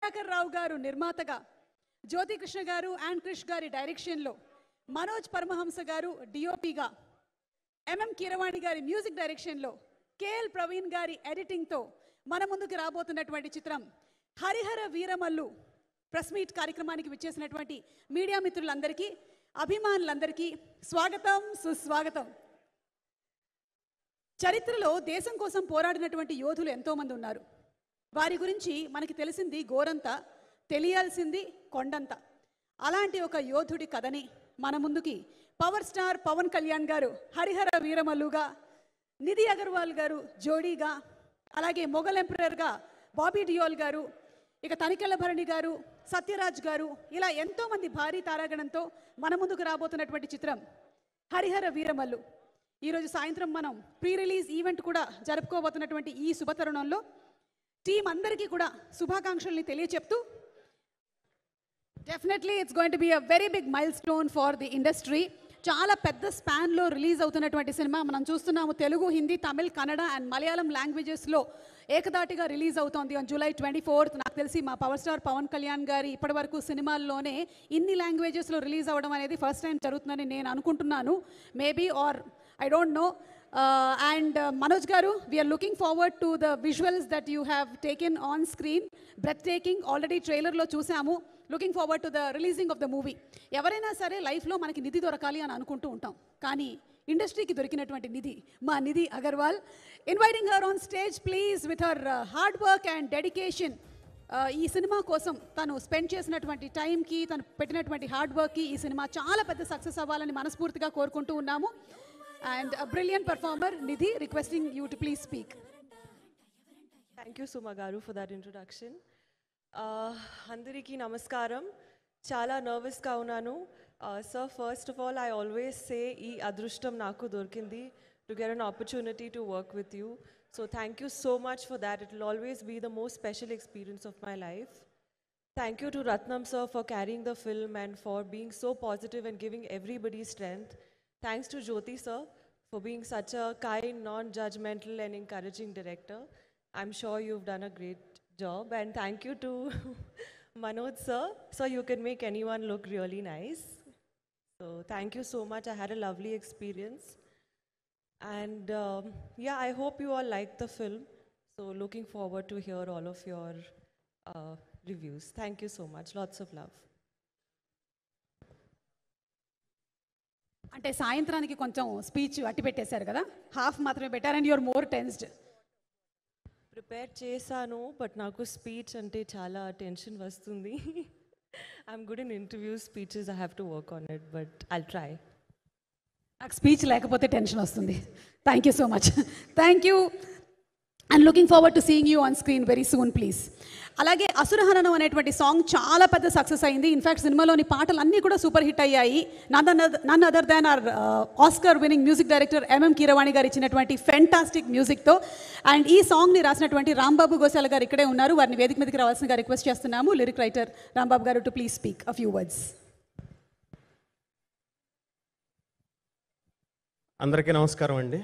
దయాకర్ రావు గారు నిర్మాతగా, జ్యోతి కృష్ణ గారు అండ్ క్రిష్ గారి డైరెక్షన్లో, మనోజ్ పరమహంస గారు డిఓపిగా, ఎంఎం కీరవాణి గారి మ్యూజిక్ డైరెక్షన్లో, కేఎల్ ప్రవీణ్ గారి ఎడిటింగ్తో మన ముందుకు రాబోతున్నటువంటి చిత్రం హరిహర వీరమల్లు. ప్రెస్ మీట్ కార్యక్రమానికి విచ్చేసినటువంటి మీడియా మిత్రులందరికీ, అభిమానులందరికీ స్వాగతం, సుస్వాగతం. చరిత్రలో దేశం కోసం పోరాడినటువంటి యోధులు ఎంతోమంది ఉన్నారు. వారి గురించి మనకి తెలిసింది గోరంత, తెలియాల్సింది కొండంత. అలాంటి ఒక యోధుడి కథని మన ముందుకి పవర్ స్టార్ పవన్ కళ్యాణ్ గారు హరిహర వీరమల్లుగా, నిధి అగర్వాల్ గారు జోడీగా, అలాగే మొఘల్ ఎంపరర్గా బాబీ డియోల్ గారు, ఇక తనికెళ్ళ భరణి గారు, సత్యరాజ్ గారు, ఇలా ఎంతోమంది భారీ తారాగణంతో మన ముందుకు రాబోతున్నటువంటి చిత్రం హరిహర వీరమల్లు. ఈరోజు సాయంత్రం మనం ప్రీ రిలీజ్ ఈవెంట్ కూడా జరుపుకోబోతున్నటువంటి ఈ శుభతరుణంలో టీం అందరికీ కూడా శుభాకాంక్షల్ని తెలియచెప్తూ, definitely it's going to be a very big milestone for the industry. చాలా పెద్ద స్పాన్లో రిలీజ్ అవుతున్నటువంటి సినిమా మనం చూస్తున్నాము. తెలుగు, హిందీ, తమిళ్, కన్నడ అండ్ మలయాళం లాంగ్వేజెస్లో ఏకదాటిగా రిలీజ్ అవుతోంది ఆన్ July 24th. నాకు తెలిసి మా పవర్ స్టార్ పవన్ కళ్యాణ్ గారి ఇప్పటివరకు సినిమాల్లోనే ఇన్ని లాంగ్వేజెస్లో రిలీజ్ అవ్వడం అనేది ఫస్ట్ టైం జరుగుతుందని నేను అనుకుంటున్నాను. Maybe or I don't know. And Manoj Garu, we are looking forward to the visuals that you have taken on screen. Breathtaking. Already trailer lo chusamu. Looking forward to the releasing of the movie. ఎవరైనా సరే లైఫ్లో మనకి నిధి దొరకాలి అని అనుకుంటూ ఉంటాం. కానీ ఇండస్ట్రీకి దొరికినటువంటి నిధి మా Nidhi Agarwal. Inviting her on stage please. With her hard work and dedication, ఈ సినిమా కోసం తను స్పెండ్ చేసినటువంటి టైంకి, తను పెట్టినటువంటి హార్డ్ వర్క్కి ఈ సినిమా చాలా పెద్ద సక్సెస్ అవ్వాలని మనస్ఫూర్తిగా కోరుకుంటూ ఉన్నాము. And a brilliant performer, Nidhi, requesting you to please speak. Thank you, Suma Garu, for that introduction. Andariki namaskaram. Chala nervous ga unnanu. Sir, first of all, I always say ee adrushtam naku dorkindi to get an opportunity to work with you. So thank you so much for that. It will always be the most special experience of my life. Thank you to Ratnam sir for carrying the film and for being so positive and giving everybody strength. Thanks to Jyoti sir for being such a kind, non-judgmental and encouraging director. I'm sure you've done a great job. And thank you to Manoj sir. So you can make anyone look really nice. So thank you so much. I had a lovely experience. And yeah, I hope you all liked the film. So looking forward to hear all of your reviews. Thank you so much. Lots of love. అంటే సాయంత్రానికి కొంచెం speech అట్టి పెట్టేశారు కదా, half మాత్రమే పెట్టారు. And your more tensed. Prepare చేశాను, but నాకు స్పీచ్ అంటే చాలా టెన్షన్ వస్తుంది. I'm good in interviews, speeches I have to work on it, but I'll try. నాకు స్పీచ్ లేకపోతే టెన్షన్ వస్తుంది. Thank you so much. Thank you. And looking forward to seeing you on screen very soon please. అలాగే అసురహననం అనేటువంటి song చాలా పెద్ద success అయింది. In fact సినిమాలోని పాటలు అన్నీ కూడా సూపర్ హిట్ అయ్యాయి. None other than our Oscar winning music director MM Keeravani గారు ఇచ్చినటువంటి ఫెంటాస్టిక్ మ్యూజిక్తో. అండ్ ఈ సాంగ్ని రాసినటువంటి రాంబాబు గోశాల గారు ఇక్కడే ఉన్నారు. వారిని వేదిక మీదకి రావాల్సిందిగా రిక్వెస్ట్ చేస్తున్నాము. లిరిక్ రైటర్ రాంబాబు గారు to please speak a few words. అందరికీ నమస్కారం అండి.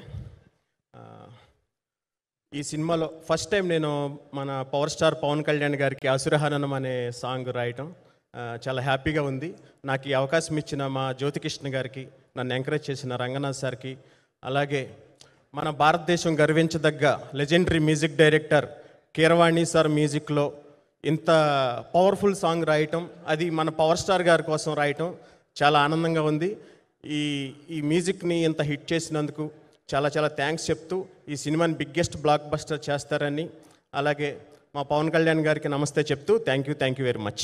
ఈ సినిమాలో ఫస్ట్ టైం నేను మన పవర్ స్టార్ పవన్ కళ్యాణ్ గారికి అసురహననం అనే సాంగ్ రాయటం చాలా హ్యాపీగా ఉంది. నాకు ఈ అవకాశం ఇచ్చిన మా జ్యోతికృష్ణ గారికి, నన్ను ఎంకరేజ్ చేసిన రంగనాథ్ సార్కి, అలాగే మన భారతదేశం గర్వించదగ్గ legendary music director Keeravani sir మ్యూజిక్లో ఇంత పవర్ఫుల్ సాంగ్ రాయటం, అది మన పవర్ స్టార్ గారి కోసం రాయటం చాలా ఆనందంగా ఉంది. ఈ మ్యూజిక్ని ఇంత హిట్ చేసినందుకు చాలా చాలా థ్యాంక్స్ చెప్తూ ఈ సినిమాని బిగ్గెస్ట్ బ్లాక్ బస్టర్ చేస్తారని, అలాగే మా పవన్ కళ్యాణ్ గారికి నమస్తే చెప్తూ thank you very much.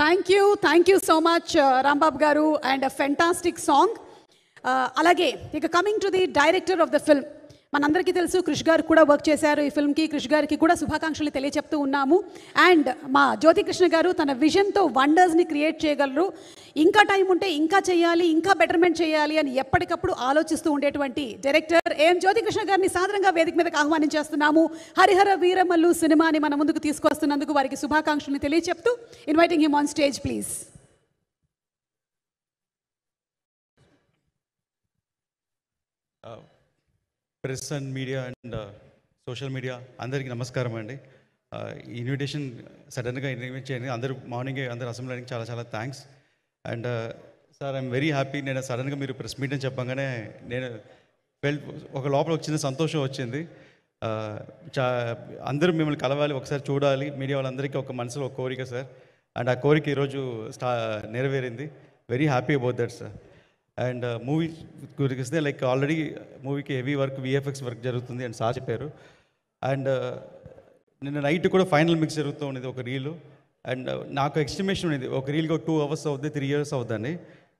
Thank you so much Rambabu garu. And a fantastic song. అలాగే ఇక coming to the director of the film, మనందరికీ తెలుసు క్రిష్ గారు కూడా వర్క్ చేశారు ఈ ఫిల్మ్కి. క్రిష్ గారికి కూడా శుభాకాంక్షలు తెలియచెప్తూ ఉన్నాము. అండ్ మా జ్యోతి కృష్ణ గారు తన విజన్తో వండర్స్ని క్రియేట్ చేయగలరు. ఇంకా టైం ఉంటే ఇంకా చేయాలి, ఇంకా బెటర్మెంట్ చేయాలి అని ఎప్పటికప్పుడు ఆలోచిస్తూ ఉండేటువంటి డైరెక్టర్ ఏఎం జ్యోతి కృష్ణ గారిని సాదరంగా వేదిక మీదకి ఆహ్వానించేస్తున్నాము. హరిహర వీరమల్లు సినిమాని మన ముందుకు తీసుకొస్తున్నందుకు వారికి శుభాకాంక్షలు తెలియచెప్తూ inviting him on stage please. Press and media and social media అందరికీ నమస్కారం అండి. ఇన్విటేషన్ సడన్గా ఇన్వైట్ చేయండి, అందరూ మార్నింగే అందరు అసెంబ్లీ అయ్యానికి చాలా చాలా thanks. And sir I'm very happy. నేను సడన్గా మీరు ప్రెస్ మీట్ అని చెప్పగానే నేను ఒక లోపల ఒక చిన్న సంతోషం వచ్చింది. అందరూ మిమ్మల్ని కలవాలి, ఒకసారి చూడాలి, మీడియా వాళ్ళందరికీ ఒక మనసులో ఒక కోరిక సార్. అండ్ ఆ కోరిక ఈరోజు నెరవేరింది. Very happy about that sir. And movie గురించి వస్తే లైక్ ఆల్రెడీ మూవీకి హెవీ వర్క్, విఎఫ్ఎక్స్ వర్క్ జరుగుతుంది అని సార్ చెప్పారు. అండ్ నిన్న నైట్ కూడా ఫైనల్ మిక్స్ జరుగుతూ ఉండేది ఒక రీలు. అండ్ నాకు ఎస్టిమేషన్ ఉండేది ఒక రీల్కి ఒక 2 hours అవుతుంది, 3 years అవుతుందని.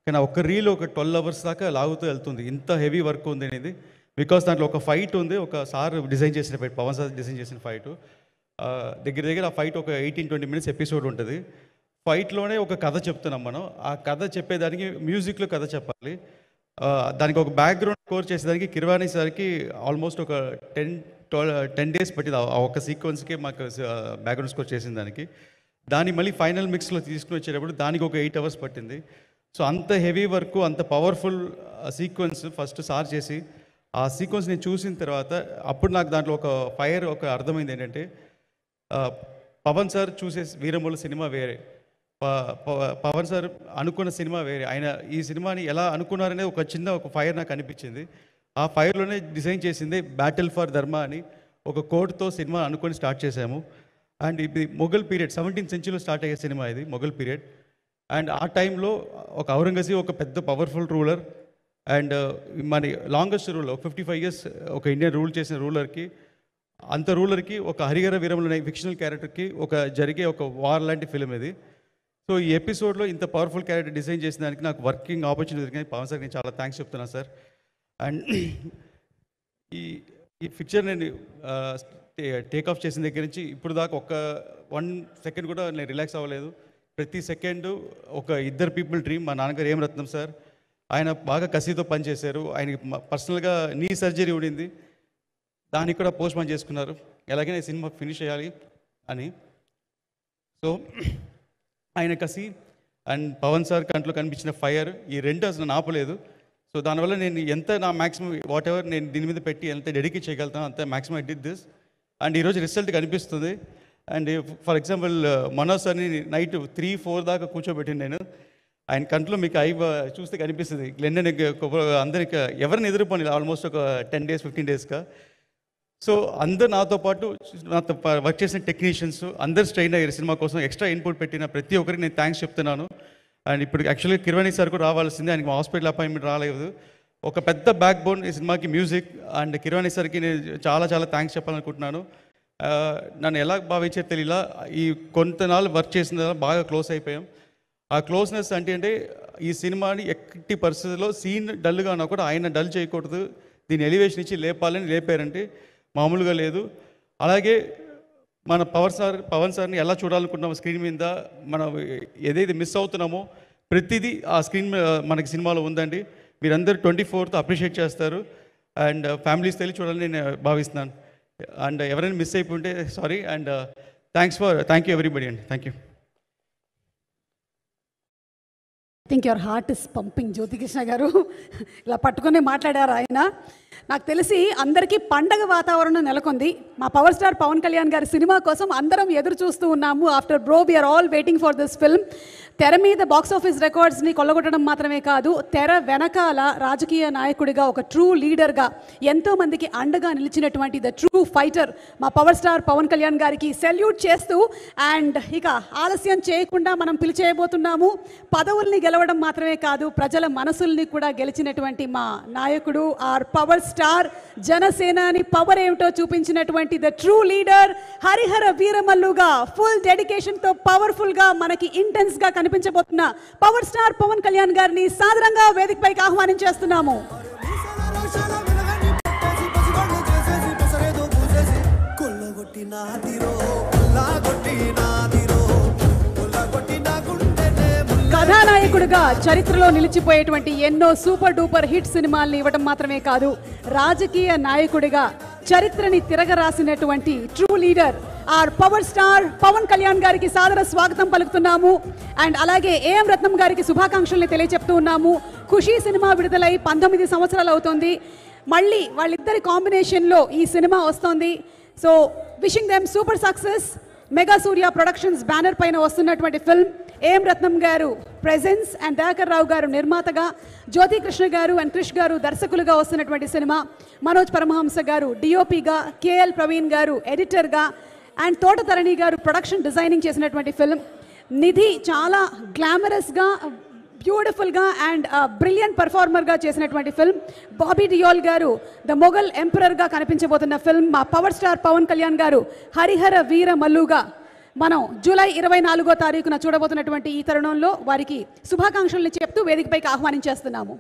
కానీ ఒక రీల్ ఒక 12 hours దాకా లాగుతూ వెళ్తుంది, ఇంత హెవీ వర్క్ ఉంది అనేది. బికాస్ దాంట్లో ఒక ఫైట్ ఉంది, ఒక సార్ డిజైన్ చేసిన ఫైట్, పవన్ సార్ డిజైన్ చేసిన ఫైట్. దగ్గర ఆ ఫైట్ ఒక 18-20 minutes ఎపిసోడ్ ఉంటుంది. ఫైట్లోనే ఒక కథ చెప్తున్నాం మనం. ఆ కథ చెప్పేదానికి మ్యూజిక్లో కథ చెప్పాలి. దానికి ఒక బ్యాక్గ్రౌండ్ స్కోర్ చేసేదానికి కిరవాణి సార్కి ఆల్మోస్ట్ ఒక 10 days పట్టింది ఆ ఒక సీక్వెన్స్కి మాకు బ్యాక్గ్రౌండ్ స్కోర్ చేసిన దానికి. దాన్ని మళ్ళీ ఫైనల్ మిక్స్లో తీసుకుని వచ్చేటప్పుడు దానికి ఒక 8 hours పట్టింది. సో అంత హెవీ వర్క్, అంత పవర్ఫుల్ సీక్వెన్స్ ఫస్ట్ సార్ చేసి, ఆ సీక్వెన్స్ నేను చూసిన తర్వాత అప్పుడు నాకు దాంట్లో ఒక ఫైర్ ఒక అర్థమైంది ఏంటంటే, పవన్ సార్ చూసే వీరమూల సినిమా వేరే, పవన్ సార్ అనుకున్న సినిమా వేరే. ఆయన ఈ సినిమాని ఎలా అనుకున్నారనే ఒక చిన్న ఒక ఫైర్ నాకు అనిపించింది. ఆ ఫైర్లోనే డిజైన్ చేసింది బ్యాటిల్ ఫర్ ధర్మ అని ఒక కోడ్తో సినిమా అనుకొని స్టార్ట్ చేశాము. అండ్ ఇది Mughal period, 17th century start అయ్యే సినిమా ఇది, మొఘల్ పీరియడ్. అండ్ ఆ టైంలో ఒక ఔరంగజీబ్ ఒక పెద్ద పవర్ఫుల్ రూలర్, అండ్ మన లాంగెస్ట్ రూలర్ 55 years ఒక ఇండియన్ రూల్ చేసిన రూలర్కి, అంత రూలర్కి ఒక హరిహర వీరములు అనే ఫిక్షనల్ క్యారెక్టర్కి ఒక జరిగే ఒక వార్ లాంటి ఫిలిం ఇది. సో ఈ ఎపిసోడ్లో ఇంత పవర్ఫుల్ క్యారెక్టర్ డిజైన్ చేసిన దానికి నాకు వర్కింగ్ ఆపర్చునిటీ దొరికింది. పవన్ సార్ నేను చాలా థ్యాంక్స్ చెప్తున్నాను సార్. అండ్ ఈ పిక్చర్ నేను టేక్ ఆఫ్ చేసిన దగ్గర నుంచి ఇప్పుడు దాకా ఒక 1 second కూడా నేను రిలాక్స్ అవ్వలేదు. ప్రతి సెకండ్ ఒక ఇద్దరు పీపుల్ డ్రీమ్. మా నాన్నగారు ఏం రత్నం సార్, ఆయన బాగా కసితో పనిచేశారు. ఆయనకి పర్సనల్గా నీ సర్జరీ ఉండింది, దానికి కూడా పోస్ట్ పోన్ చేసుకున్నారు, ఎలాగైనా సినిమా ఫినిష్ చేయాలి అని. సో ఆయన కసి అండ్ పవన్ సార్ కంట్లో కనిపించిన ఫైర్, ఈ రెండు అసలు ఆపలేదు. సో దానివల్ల నేను ఎంత నా మ్యాక్సిమం వాట్ ఎవర్ నేను దీని మీద పెట్టి ఎంత డెడికేట్ చేయగలుగుతాను అంత maximum I did this. And ఈరోజు రిజల్ట్ కనిపిస్తుంది. అండ్ ఫర్ ఎగ్జాంపుల్ మనోజ్ సార్ని నైట్ 3-4 దాకా కూర్చోబెట్టింది నేను. ఆయన కంట్లో మీకు ఐ చూస్తే కనిపిస్తుంది. గ్లెండన్ అందరికి ఎవరిని ఎదురుపోని ఆల్మోస్ట్ ఒక 10 days 15 daysగా. సో అందరు నాతో పాటు నాతో వర్క్ చేసిన టెక్నీషియన్స్ అందరు స్ట్రెయిన్ అయ్యారు సినిమా కోసం. ఎక్స్ట్రా ఇన్పుట్ పెట్టిన ప్రతి ఒక్కరికి నేను థ్యాంక్స్ చెప్తున్నాను. అండ్ ఇప్పుడు యాక్చువల్లీ కిరవాణి సార్ కూడా రావాల్సిందే, ఆయనకి హాస్పిటల్ అపాయింట్మెంట్ రాలేదు. ఒక పెద్ద బ్యాక్ బోన్ ఈ సినిమాకి మ్యూజిక్. అండ్ కిరవాణి సార్కి నేను చాలా చాలా థ్యాంక్స్ చెప్పాలనుకుంటున్నాను. నన్ను ఎలా భావించారు తెలియలా, ఈ కొంతనాళ్ళు వర్క్ చేసిన బాగా క్లోజ్ అయిపోయాం. ఆ క్లోజ్నెస్ అంటే ఈ సినిమాని ఎట్టి పరిస్థితుల్లో సీన్ డల్గా ఉన్నా కూడా ఆయన డల్ చేయకూడదు, దీని ఎలివేషన్ ఇచ్చి లేపాలని లేపారంటే మామూలుగా లేదు. అలాగే మన పవన్ సార్ని ఎలా చూడాలనుకుంటున్నామో స్క్రీన్ మీద, మనం ఏదైతే మిస్ అవుతున్నామో ప్రతిదీ ఆ స్క్రీన్ మనకి సినిమాలో ఉందండి. మీరందరూ 24th అప్రిషియేట్ చేస్తారు అండ్ ఫ్యామిలీస్ తెలిసి చూడాలని నేను భావిస్తున్నాను. అండ్ ఎవరైనా మిస్ అయిపోతే sorry. And thank you everybody అండి. Thank you. I think your heart is pumping Jyothikrishna garu. ఇలా పట్టుకునే మాట్లాడారు ఆయన. నాకు తెలిసి అందరికీ పండగ వాతావరణం నెలకొంది. మా పవర్ స్టార్ పవన్ కళ్యాణ్ గారి సినిమా కోసం అందరం ఎదురు చూస్తూ ఉన్నాము. After bro we are all waiting for this film. తెర మీద బాక్స్ ఆఫీస్ రికార్డ్స్ని కొల్లగొట్టడం మాత్రమే కాదు, తెర వెనకాల రాజకీయ నాయకుడిగా ఒక ట్రూ లీడర్గా ఎంతోమందికి అండగా నిలిచినటువంటి ద ట్రూ ఫైటర్ మా పవర్ స్టార్ పవన్ కళ్యాణ్ గారికి సెల్యూట్ చేస్తూ, అండ్ ఇక ఆలస్యం చేయకుండా మనం పిలిచేయబోతున్నాము. పదవుల్ని గెలవడం మాత్రమే కాదు, ప్రజల మనసుల్ని కూడా గెలిచినటువంటి మా నాయకుడు ఆర్ పవర్ స్టార్, జనసేనాని పవర్ ఏమిటో చూపించినటువంటి ద ట్రూ లీడర్ హరిహర వీరమల్లుగా ఫుల్ డెడికేషన్తో పవర్ఫుల్గా మనకి ఇంటెన్స్గా కనిపించబోతున్న పవర్ స్టార్ పవన్ కళ్యాణ్ గారిని సాదరంగా వేదికపైకి ఆహ్వానించేస్తున్నాము. కథానాయకుడిగా చరిత్రలో నిలిచిపోయేటువంటి ఎన్నో సూపర్ డూపర్ హిట్ సినిమాల్ని ఇవ్వడం మాత్రమే కాదు, రాజకీయ నాయకుడిగా చరిత్రని తిరగరాసినటువంటి true leader our power star Pawan Kalyan గారికి సాదర స్వాగతం పలుకుతున్నాము. అండ్ అలాగే ఏఎం రత్నం గారికి శుభాకాంక్షల్ని తెలియజెప్తూ ఉన్నాము. ఖుషీ సినిమా విడుదలై 19 సంవత్సరాలు అవుతుంది. మళ్ళీ వాళ్ళిద్దరి కాంబినేషన్లో ఈ సినిమా వస్తోంది. So wishing them super success. Mega Surya productions banner పైన వస్తున్నటువంటి ఫిల్మ్. ఏం రత్నం గారు ప్రెజెన్స్ అండ్ దయాకర్ రావు గారు నిర్మాతగా, జ్యోతి కృష్ణ గారు అండ్ క్రిష్ గారు దర్శకులుగా వస్తున్నటువంటి సినిమా. మనోజ్ పరమహంస గారు డిఓపిగా, కేఎల్ ప్రవీణ్ గారు ఎడిటర్గా అండ్ తోటతరణి గారు ప్రొడక్షన్ డిజైనింగ్ చేసినటువంటి ఫిల్మ్. నిధి చాలా గ్లామరస్గా, బ్యూటిఫుల్గా అండ్ బ్రిలియంట్ పర్ఫార్మర్గా చేసినటువంటి ఫిల్మ్. బాబీ డియోల్ గారు ద మొఘల్ ఎంపరర్గా కనిపించబోతున్న ఫిల్మ్. మా పవర్ స్టార్ పవన్ కళ్యాణ్ గారు హరిహర వీర మల్లుగా మనం జూలై 24వ తారీఖున చూడబోతున్నటువంటి ఈ తరుణంలో వారికి శుభాకాంక్షల్ని చెప్తూ వేదికపైకి ఆహ్వానించేస్తున్నాము.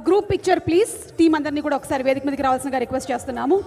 Group picture please. టీం అందరినీ కూడా ఒకసారి వేదిక మీదకి రావాల్సిందిగా రిక్వెస్ట్ చేస్తున్నాము.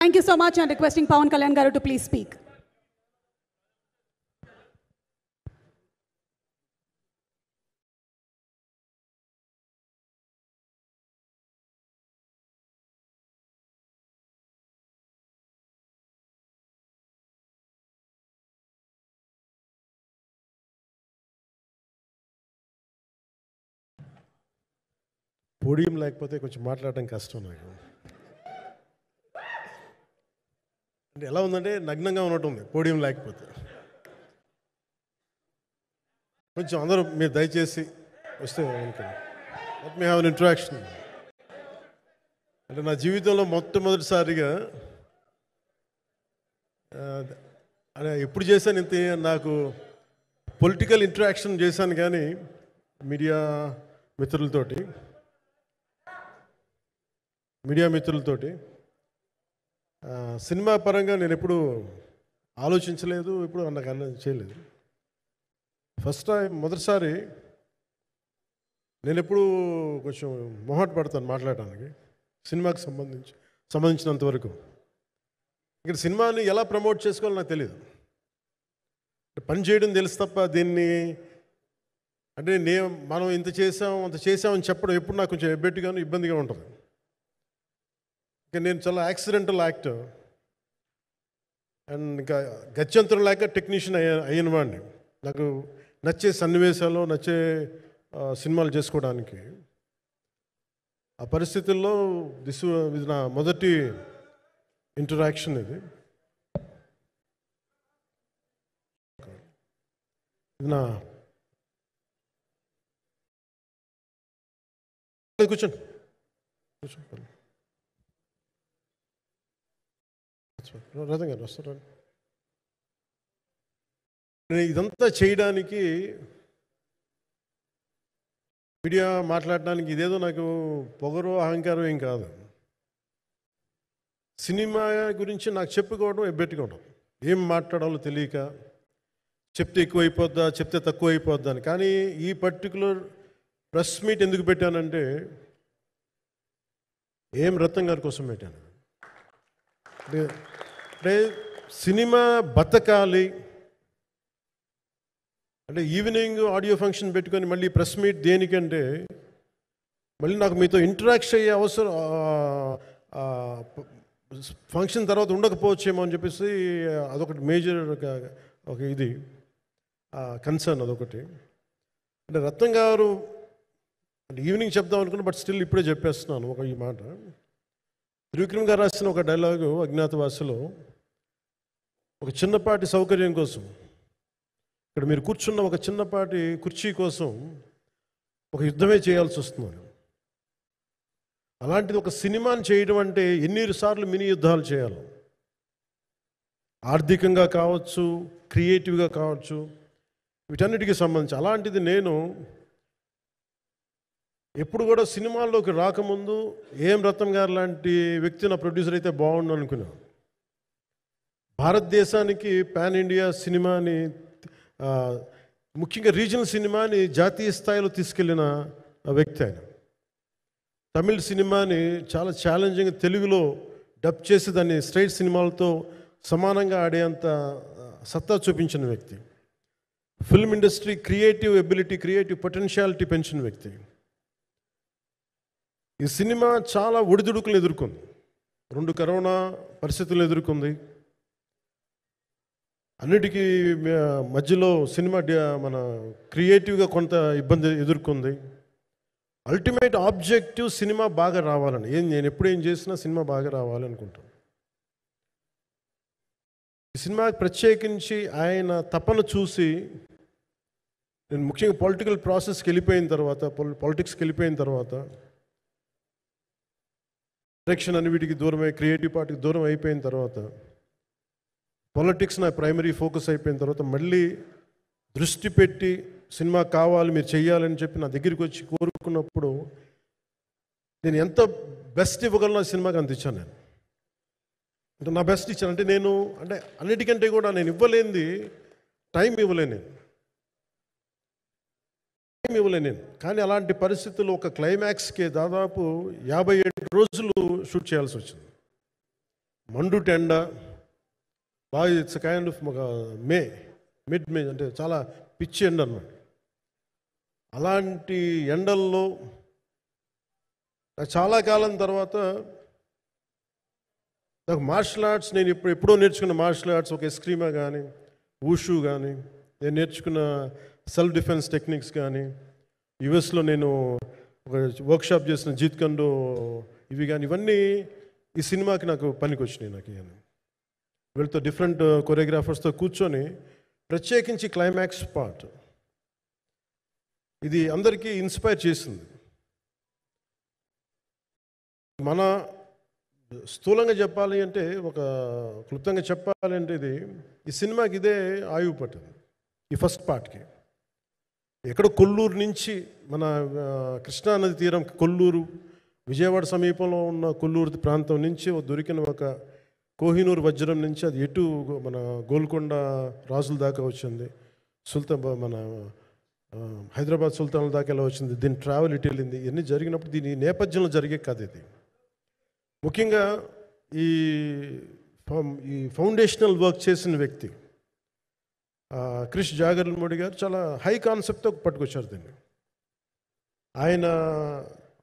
Thank you so much and requesting Pawan Kalyan garu to please speak. Podium లేకపోతే కొంచెం మాట్లాడడం కష్టం నాకు. అంటే ఎలా ఉందంటే నగ్నంగా ఉన్నట్టుంది పోడియం లేకపోతే. కొంచెం అందరూ మీరు దయచేసి వస్తే let me have an interaction. అంటే నా జీవితంలో మొట్టమొదటిసారిగా అంటే ఎప్పుడు చేశాను ఇంత, నాకు పొలిటికల్ ఇంటరాక్షన్ చేశాను కానీ మీడియా మిత్రులతోటి సినిమా పరంగా నేను ఎప్పుడు ఆలోచించలేదు, ఎప్పుడు నాకు చేయలేదు. ఫస్ట్ టైం మొదటిసారి నేను ఎప్పుడు కొంచెం మొహాట పడతాను మాట్లాడటానికి సినిమాకి సంబంధించినంత వరకు. ఇక్కడ సినిమాని ఎలా ప్రమోట్ చేసుకోవాలో నాకు తెలియదు. పని చేయడం తెలుసు తప్ప దీన్ని అంటే మనం ఇంత చేసామని చెప్పడం ఎప్పుడు నాకు కొంచెం ఎబ్బెట్టుగాను ఇబ్బందిగా ఉంటుంది. ఇంకా నేను చాలా యాక్సిడెంటల్ యాక్టర్ అండ్ ఇంకా గత్యంతరం లేక టెక్నీషియన్ అయిన వాడిని. నాకు నచ్చే సన్నివేశాలు, నచ్చే సినిమాలు చేసుకోవడానికి. ఆ పరిస్థితుల్లో ఇది నా మొదటి ఇంటరాక్షన్. ఇది నా కూర్చోండి. రథం గారు వస్తారు. నేను ఇదంతా చేయడానికి, మీడియా మాట్లాడడానికి ఇదేదో నాకు పొగరు అహంకారం ఏం కాదు. సినిమా గురించి నాకు చెప్పుకోవడం ఎబ్బెట్టుకోవడం, ఏం మాట్లాడాలో తెలియక, చెప్తే ఎక్కువైపోద్దా చెప్తే తక్కువ అయిపోద్దా అని. కానీ ఈ పర్టికులర్ ప్రెస్ మీట్ ఎందుకు పెట్టానంటే ఏం రత్నం గారి కోసం పెట్టాను. అంటే సినిమా బతకాలి అంటే ఈవినింగ్ ఆడియో ఫంక్షన్ పెట్టుకొని మళ్ళీ ప్రెస్ మీట్ దేనికంటే మళ్ళీ నాకు మీతో ఇంటరాక్ట్ అయ్యే అవసరం ఫంక్షన్ తర్వాత ఉండకపోవచ్చేమో అని చెప్పేసి అదొకటి మేజర్ ఒక ఇది కన్సర్న్. అదొకటి. అంటే రత్నం గారు అంటే ఈవినింగ్ చెప్దాం అనుకున్నా, బట్ స్టిల్ ఇప్పుడే చెప్పేస్తున్నాను ఈ మాట. త్రివిక్రమ్ గారు రాసిన ఒక డైలాగు అజ్ఞాతవాసిలో, ఒక చిన్నపాటి సౌకర్యం కోసం, ఇక్కడ మీరు కూర్చున్న ఒక చిన్నపాటి కుర్చీ కోసం ఒక యుద్ధమే చేయాల్సి వస్తుంది. అలాంటిది ఒక సినిమాని చేయడం అంటే ఎన్నిసార్లు మినీ యుద్ధాలు చేయాలి. ఆర్థికంగా కావచ్చు, క్రియేటివ్గా కావచ్చు, వీటన్నిటికీ సంబంధించి. అలాంటిది నేను ఎప్పుడు కూడా సినిమాల్లోకి రాకముందు ఏం రత్నం గారు లాంటి వ్యక్తి నా ప్రొడ్యూసర్ అయితే బాగుండు అనుకున్నాను. భారతదేశానికి పాన్ ఇండియా సినిమాని, ముఖ్యంగా రీజనల్ సినిమాని జాతీయ స్థాయిలో తీసుకెళ్ళిన వ్యక్తి ఆయన. తమిళ సినిమాని చాలా ఛాలెంజింగ్ తెలుగులో డబ్ చేసి దాన్ని స్ట్రైట్ సినిమాలతో సమానంగా ఆడేంత సత్తా చూపించిన వ్యక్తి. Film industry creative ability, creative potentiality పెంచిన వ్యక్తి. ఈ సినిమా చాలా ఒడిదుడుకులు ఎదుర్కొంది. 2 కరోనా పరిస్థితులు ఎదుర్కొంది. అన్నిటికీ మధ్యలో సినిమా మన క్రియేటివ్గా కొంత ఇబ్బంది ఎదుర్కొంది. అల్టిమేట్ ఆబ్జెక్టివ్ సినిమా బాగా రావాలని, నేను ఎప్పుడు ఏం చేసినా సినిమా బాగా రావాలనుకుంటాను. ఈ సినిమాకి ప్రత్యేకించి ఆయన తపన చూసి నేను ముఖ్యంగా పొలిటికల్ ప్రాసెస్కి వెళ్ళిపోయిన తర్వాత, పాలిటిక్స్కి వెళ్ళిపోయిన తర్వాత, డైరెక్షన్ అని వీటికి దూరమై క్రియేటివ్ పార్టీకి దూరం అయిపోయిన తర్వాత, పాలిటిక్స్ నా ప్రైమరీ ఫోకస్ అయిపోయిన తర్వాత మళ్ళీ దృష్టి పెట్టి సినిమా కావాలి, మీరు చెయ్యాలని చెప్పి నా దగ్గరికి వచ్చి కోరుకున్నప్పుడు నేను ఎంత బెస్ట్ ఇవ్వగలను ఆ సినిమాకి అంత ఇచ్చాను. నేను అంటే నా బెస్ట్ ఇచ్చాను. అంటే నేను అన్నిటికంటే కూడా నేను ఇవ్వలేనిది టైం ఇవ్వలేను నేను. కానీ అలాంటి పరిస్థితుల్లో ఒక క్లైమాక్స్కి దాదాపు 57 రోజులు షూట్ చేయాల్సి వచ్చింది. మండు టెండ బాగా, ఇట్స్ కైండ్ ఆఫ్ మిడ్ మే, అంటే చాలా పిచ్చి ఎండ అన్నమాట. అలాంటి ఎండల్లో చాలా కాలం తర్వాత నాకు మార్షల్ ఆర్ట్స్, నేను ఎప్పుడో నేర్చుకున్న మార్షల్ ఆర్ట్స్, ఒక ఎస్క్రీమా కానీ, ఊషు కానీ, నేను నేర్చుకున్న సెల్ఫ్ డిఫెన్స్ టెక్నిక్స్ కానీ, యుఎస్లో నేను ఒక వర్క్షాప్ చేసిన జీత్ కండో ఇవి కానీ, ఇవన్నీ ఈ సినిమాకి నాకు పనికి వచ్చినాయి. నాకు వీళ్ళతో డిఫరెంట్ కొరియోగ్రాఫర్స్తో కూర్చొని ప్రత్యేకించి క్లైమాక్స్ పార్ట్ ఇది అందరికీ ఇన్స్పైర్ చేసింది. మన స్థూలంగా చెప్పాలి అంటే, ఒక క్లుప్తంగా చెప్పాలి అంటే, ఈ సినిమాకి ఇదే ఆయువు పట్టింది. ఈ ఫస్ట్ పార్ట్కి ఎక్కడో కొల్లూరు నుంచి, మన కృష్ణానది తీరం కొల్లూరు, విజయవాడ సమీపంలో ఉన్న కొల్లూరు ప్రాంతం నుంచి దొరికిన ఒక కోహినూరు వజ్రం నుంచి అది ఎటు మన గోల్కొండ రాజుల దాకా వచ్చింది, మన హైదరాబాద్ సుల్తానుల దాకా ఎలా వచ్చింది, దీని ట్రావెల్ ఇటు వెళ్ళింది. ఇవన్నీ జరిగినప్పుడు దీని నేపథ్యంలో జరిగే కథ ఇది. ముఖ్యంగా ఈ ఫౌండేషనల్ వర్క్ చేసిన వ్యక్తి క్రిష్ జాగర్లమూడి గారు చాలా హై కాన్సెప్ట్తో పట్టుకొచ్చారు దీన్ని.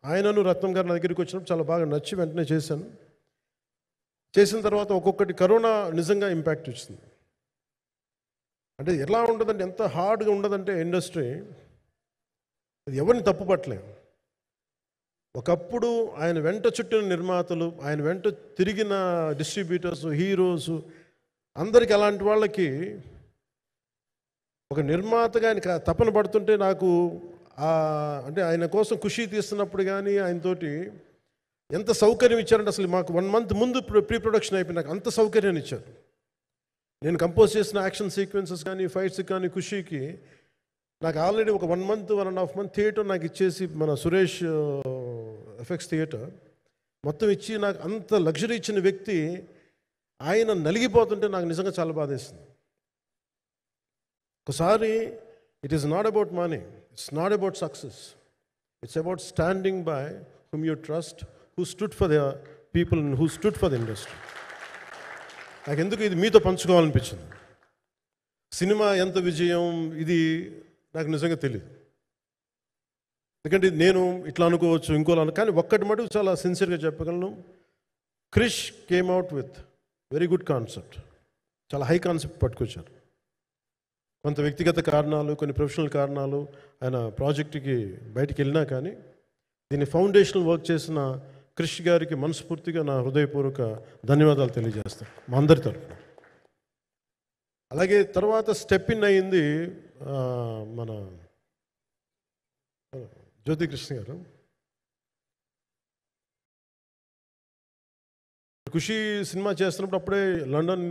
ఆయనను రత్నం గారు నా దగ్గరికి వచ్చినప్పుడు చాలా బాగా నచ్చి వెంటనే చేశాను. చేసిన తర్వాత ఒక్కొక్కటి కరోనా నిజంగా ఇంపాక్ట్ వచ్చింది. అంటే ఎలా ఉండదంటే, ఎంత హార్డ్గా ఉండదంటే ఇండస్ట్రీ, ఎవరిని తప్పు పట్టలేము. ఒకప్పుడు ఆయన వెంట చుట్టిన నిర్మాతలు, ఆయన వెంట తిరిగిన డిస్ట్రిబ్యూటర్స్, హీరోస్, అందరికి అలాంటి వాళ్ళకి ఒక నిర్మాతగా ఆయన తపన పడుతుంటే నాకు అంటే ఆయన కోసం ఖుషి తీస్తున్నప్పుడు కానీ ఆయనతోటి ఎంత సౌకర్యం ఇచ్చారంటే, అసలు మాకు 1 month ముందు ప్రీ ప్రొడక్షన్ అయిపోయి నాకు అంత సౌకర్యాన్ని ఇచ్చారు. నేను కంపోజ్ చేసిన యాక్షన్ సీక్వెన్సెస్ కానీ, ఫైట్స్ కానీ, ఖుషీకి నాకు ఆల్రెడీ ఒక 1 month 1.5 month థియేటర్ నాకు ఇచ్చేసి, మన సురేష్ ఎఫెక్ట్స్ థియేటర్ మొత్తం ఇచ్చి నాకు అంత లగ్జరీ ఇచ్చిన వ్యక్తి ఆయన నలిగిపోతుంటే నాకు నిజంగా చాలా బాధేస్తుంది. ఒకసారి it is not about money, it's not about success, it's about standing by hmm you trust, who stood for the people, who stood for the industry. నాకు ఎందుకు ఇది మీతో పంచుకోవాలనిపించింది. సినిమా ఎంత విజయం ఇది నాకు నిజంగా తెలియదు, ఎందుకంటే నేను ఇట్లా అనుకోవచ్చు, ఇంకోలా కానీ ఒక్కటి మటుకు చాలా సిన్సియర్గా చెప్పగలను. Krish came out with very good concept, చాలా హై కాన్సెప్ట్ పట్టుకొచ్చారు. కొంత వ్యక్తిగత కారణాలు, కొన్ని ప్రొఫెషనల్ కారణాలు ఆయన ప్రాజెక్టుకి బయటికి వెళ్ళినా కానీ దీన్ని ఫౌండేషనల్ వర్క్ చేసిన క్రిష్ గారికి మనస్ఫూర్తిగా నా హృదయపూర్వక ధన్యవాదాలు తెలియజేస్తాను మా అందరి తరఫున. అలాగే తర్వాత స్టెప్ ఇన్ అయ్యింది మన జ్యోతి కృష్ణ గారు. ఖుషి సినిమా చేస్తున్నప్పుడు అప్పుడే లండన్